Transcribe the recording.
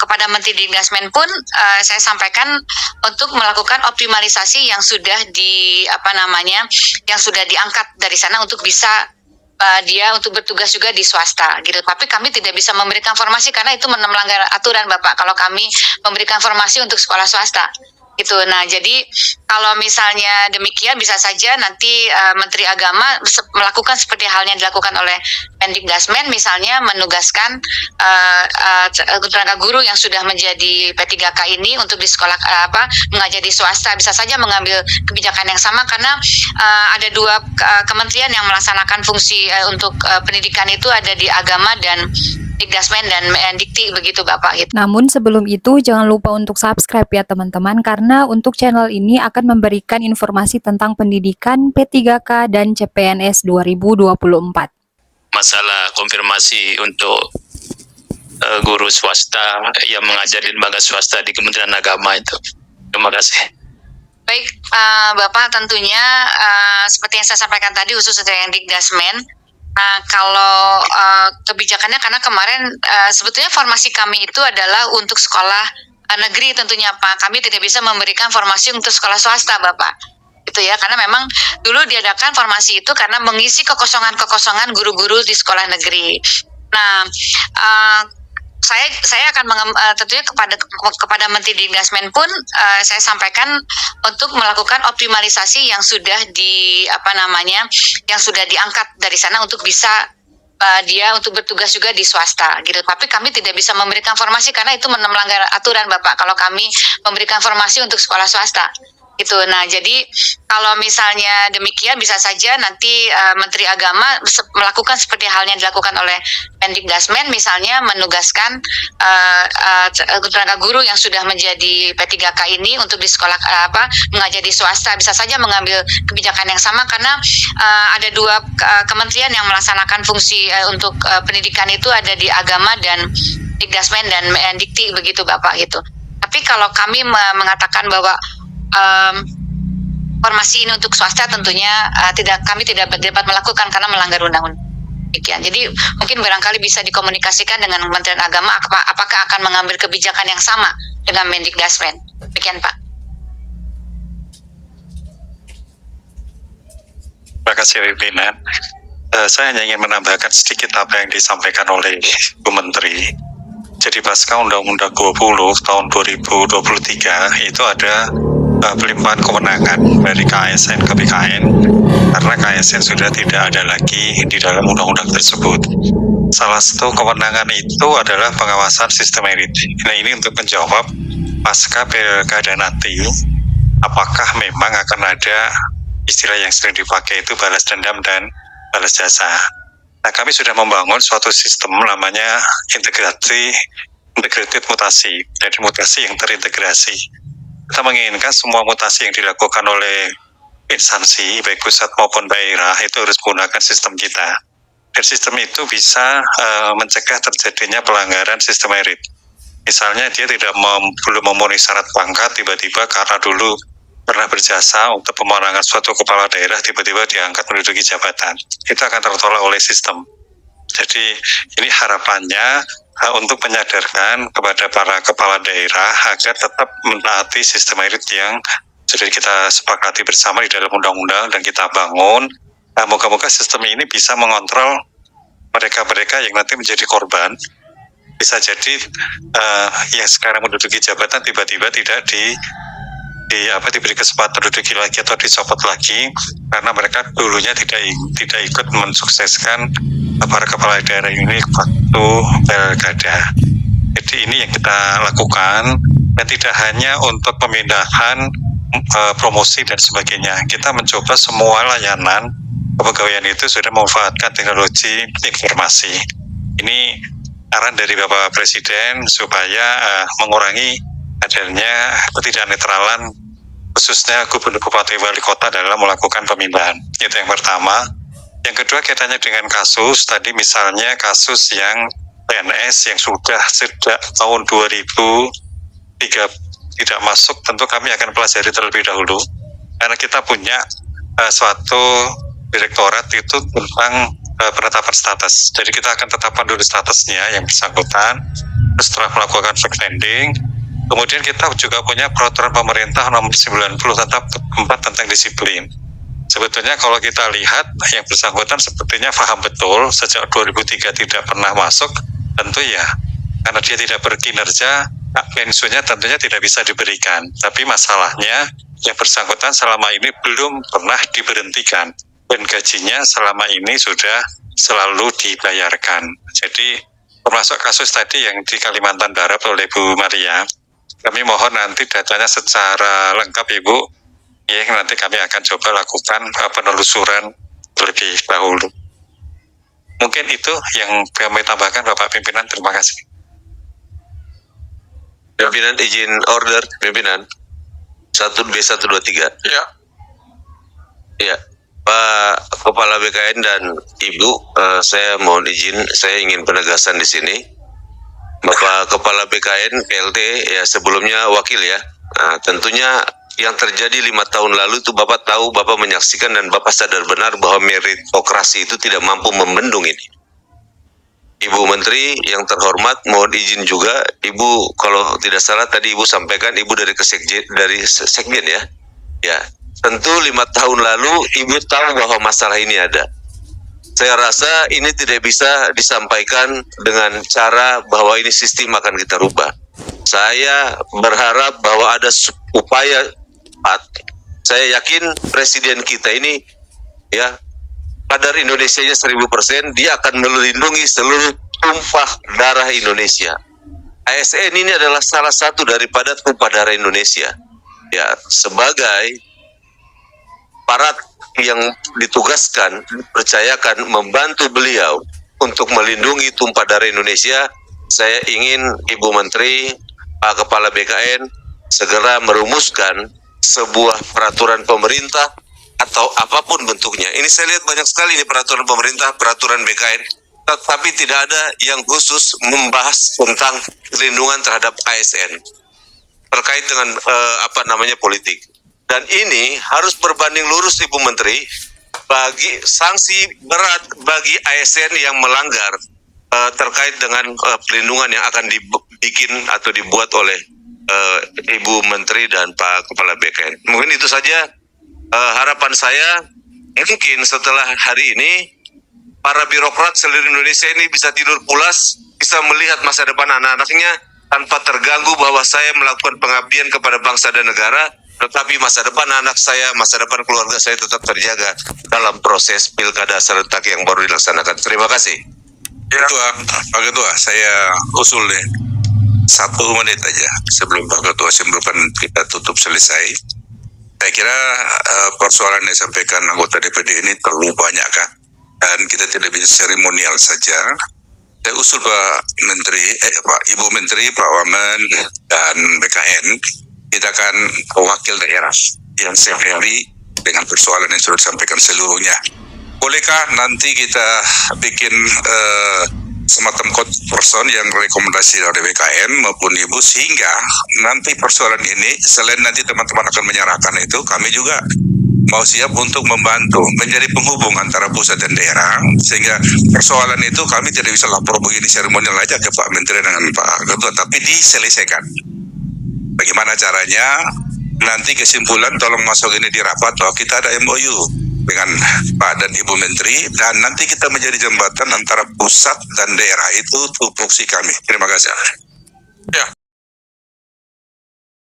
kepada Menteri Dikdasmen pun saya sampaikan untuk melakukan optimalisasi yang sudah yang sudah diangkat dari sana untuk bisa dia untuk bertugas juga di swasta gitu. Tapi kami tidak bisa memberikan informasi karena itu melanggar aturan Bapak kalau kami memberikan informasi untuk sekolah swasta. Gitu. Nah, jadi kalau misalnya demikian bisa saja nanti Menteri Agama melakukan seperti halnya dilakukan oleh Mendikdasmen, misalnya menugaskan tenaga guru yang sudah menjadi P3K ini untuk di sekolah mengajar di swasta, bisa saja mengambil kebijakan yang sama karena ada dua kementerian yang melaksanakan fungsi untuk pendidikan itu, ada di Agama dan Dikdasmen dan Mendikti begitu Bapak gitu. Namun sebelum itu jangan lupa untuk subscribe ya teman-teman, karena untuk channel ini akan memberikan informasi tentang pendidikan P3K dan CPNS 2024. Masalah konfirmasi untuk guru swasta yang mengajar di lembaga swasta di Kementerian Agama itu. Terima kasih. Baik Bapak, tentunya seperti yang saya sampaikan tadi khusus untuk yang Dikdasmen. Kalau kebijakannya, karena kemarin sebetulnya formasi kami itu adalah untuk sekolah negeri tentunya Pak. Kami tidak bisa memberikan formasi untuk sekolah swasta Bapak. Itu ya, karena memang dulu diadakan formasi itu karena mengisi kekosongan guru-guru di sekolah negeri. Nah, saya akan tentunya kepada Menteri Dikdasmen pun saya sampaikan untuk melakukan optimalisasi yang sudah yang sudah diangkat dari sana untuk bisa dia untuk bertugas juga di swasta gitu. Tapi kami tidak bisa memberikan informasi karena itu melanggar aturan Bapak kalau kami memberikan informasi untuk sekolah swasta. Gitu. Nah, jadi kalau misalnya demikian bisa saja nanti Menteri Agama melakukan seperti halnya dilakukan oleh Mendikdasmen, misalnya menugaskan tenaga guru yang sudah menjadi P3K ini untuk di sekolah mengajar di swasta, bisa saja mengambil kebijakan yang sama karena ada dua kementerian yang melaksanakan fungsi untuk pendidikan itu, ada di Agama dan Dikdasmen dan Mendikti begitu Bapak gitu. Tapi kalau kami mengatakan bahwa formasi ini untuk swasta, tentunya kami tidak dapat melakukan karena melanggar undang-undang. Demikian. Jadi mungkin barangkali bisa dikomunikasikan dengan Kementerian Agama apakah akan mengambil kebijakan yang sama dengan Mendikdasmen. Demikian Pak. Terima kasih pimpinan. Saya hanya ingin menambahkan sedikit apa yang disampaikan oleh Bu Menteri. Jadi pasca Undang-Undang 20 tahun 2023 itu ada pelimpahan kewenangan dari KASN ke BKN karena KASN sudah tidak ada lagi di dalam undang-undang tersebut. Salah satu kewenangan itu adalah pengawasan sistem merit. Nah, ini untuk menjawab pasca pilkada nanti apakah memang akan ada istilah yang sering dipakai itu balas dendam dan balas jasa. Nah, kami sudah membangun suatu sistem namanya integrated mutasi, dari mutasi yang terintegrasi. Kita menginginkan semua mutasi yang dilakukan oleh instansi, baik pusat maupun daerah, itu harus menggunakan sistem kita. Dan sistem itu bisa mencegah terjadinya pelanggaran sistem merit. Misalnya dia belum memenuhi syarat pangkat, tiba-tiba karena dulu pernah berjasa untuk pemenangan suatu kepala daerah, tiba-tiba diangkat menduduki jabatan. Itu akan tertolak oleh sistem. Jadi ini harapannya untuk menyadarkan kepada para kepala daerah agar tetap mentaati sistem merit yang sudah kita sepakati bersama di dalam undang-undang dan kita bangun. Nah, moga-moga sistem ini bisa mengontrol mereka-mereka yang nanti menjadi korban. Bisa jadi yang sekarang menduduki jabatan tiba-tiba tidak diberi kesempatan menduduki lagi atau dicopot lagi karena mereka dulunya tidak ikut mensukseskan para kepala daerah ini waktu pilkada. Jadi ini yang kita lakukan, dan tidak hanya untuk pemindahan promosi dan sebagainya. Kita mencoba semua layanan kepegawaian itu sudah memanfaatkan teknologi informasi. Ini arahan dari Bapak Presiden supaya mengurangi adanya ketidaknetralan khususnya gubernur, bupati, wali kota dalam melakukan pemindahan. Itu yang pertama. Yang kedua kaitannya dengan kasus, tadi misalnya kasus yang PNS yang sudah sejak tahun 2003 tidak masuk, tentu kami akan pelajari terlebih dahulu. Karena kita punya suatu direktorat itu tentang penetapan status. Jadi kita akan tetapkan dulu statusnya yang bersangkutan. setelah melakukan fact finding, kemudian kita juga punya peraturan pemerintah nomor 90 tentang disiplin. Sebetulnya kalau kita lihat yang bersangkutan sepertinya paham betul sejak 2003 tidak pernah masuk, tentu ya karena dia tidak berkinerja, hak pensiunnya tentunya tidak bisa diberikan. Tapi masalahnya yang bersangkutan selama ini belum pernah diberhentikan dan gajinya selama ini sudah selalu dibayarkan. Jadi termasuk kasus tadi yang di Kalimantan Barat oleh Bu Maria, kami mohon nanti datanya secara lengkap Ibu, ya nanti kami akan coba lakukan penelusuran terlebih dahulu. Mungkin itu yang kami tambahkan Bapak Pimpinan, terima kasih. Pimpinan izin order, pimpinan 1B123. Ya. Ya, Pak Kepala BKN dan Ibu, saya mohon izin, saya ingin penegasan di sini. Bapak Kepala BKN PLT ya sebelumnya wakil ya. Nah, tentunya yang terjadi 5 tahun lalu itu Bapak tahu, Bapak menyaksikan dan Bapak sadar benar bahwa meritokrasi itu tidak mampu membendung ini. Ibu Menteri yang terhormat, mohon izin juga, Ibu kalau tidak salah tadi Ibu sampaikan Ibu dari Sekjen ya. Ya, tentu 5 tahun lalu Ibu tahu bahwa masalah ini ada. Saya rasa ini tidak bisa disampaikan dengan cara bahwa ini sistem akan kita rubah. Saya berharap bahwa ada upaya. Saya yakin presiden kita ini ya kadar Indonesianya 1000%, dia akan melindungi seluruh tumpah darah Indonesia. ASN ini adalah salah satu daripada tumpah darah Indonesia. Ya, sebagai aparat yang ditugaskan, dipercayakan membantu beliau untuk melindungi tumpah darah Indonesia, saya ingin Ibu Menteri, Pak Kepala BKN segera merumuskan sebuah peraturan pemerintah atau apapun bentuknya. Ini saya lihat banyak sekali ini peraturan pemerintah, peraturan BKN, tapi tidak ada yang khusus membahas tentang perlindungan terhadap ASN terkait dengan politik. Dan ini harus berbanding lurus Ibu Menteri bagi sanksi berat bagi ASN yang melanggar terkait dengan perlindungan yang akan dibikin atau dibuat oleh Ibu Menteri dan Pak Kepala BKN. Mungkin itu saja harapan saya. Mungkin setelah hari ini para birokrat seluruh Indonesia ini bisa tidur pulas, bisa melihat masa depan anak-anaknya tanpa terganggu bahwa saya melakukan pengabdian kepada bangsa dan negara, tetapi masa depan anak saya, masa depan keluarga saya tetap terjaga dalam proses pilkada serentak yang baru dilaksanakan. Terima kasih. Ya. Pak Ketua, saya usul deh 1 menit aja sebelum Pak Ketua simpulkan kita tutup selesai. Saya kira persoalan yang disampaikan anggota DPD ini terlalu banyak kan, dan kita tidak bisa seremonial saja. Saya usul Pak Menteri, Ibu Menteri, Pak Wamen dan BKN, kita kan wakil daerah yang sehari dengan persoalan yang sudah disampaikan seluruhnya. Bolehkah nanti kita bikin semacam code person yang rekomendasi dari BKN maupun Ibu, sehingga nanti persoalan ini selain nanti teman-teman akan menyerahkan itu, kami juga mau siap untuk membantu menjadi penghubung antara pusat dan daerah, sehingga persoalan itu kami tidak bisa lapor begini seremonial aja ke Pak Menteri dengan Pak Ketua, tapi diselesaikan. Bagaimana caranya? Nanti kesimpulan tolong masuk ini di rapat bahwa kita ada MOU dengan Pak dan Ibu Menteri, dan nanti kita menjadi jembatan antara pusat dan daerah. Itu tupoksi kami. Terima kasih. Ya,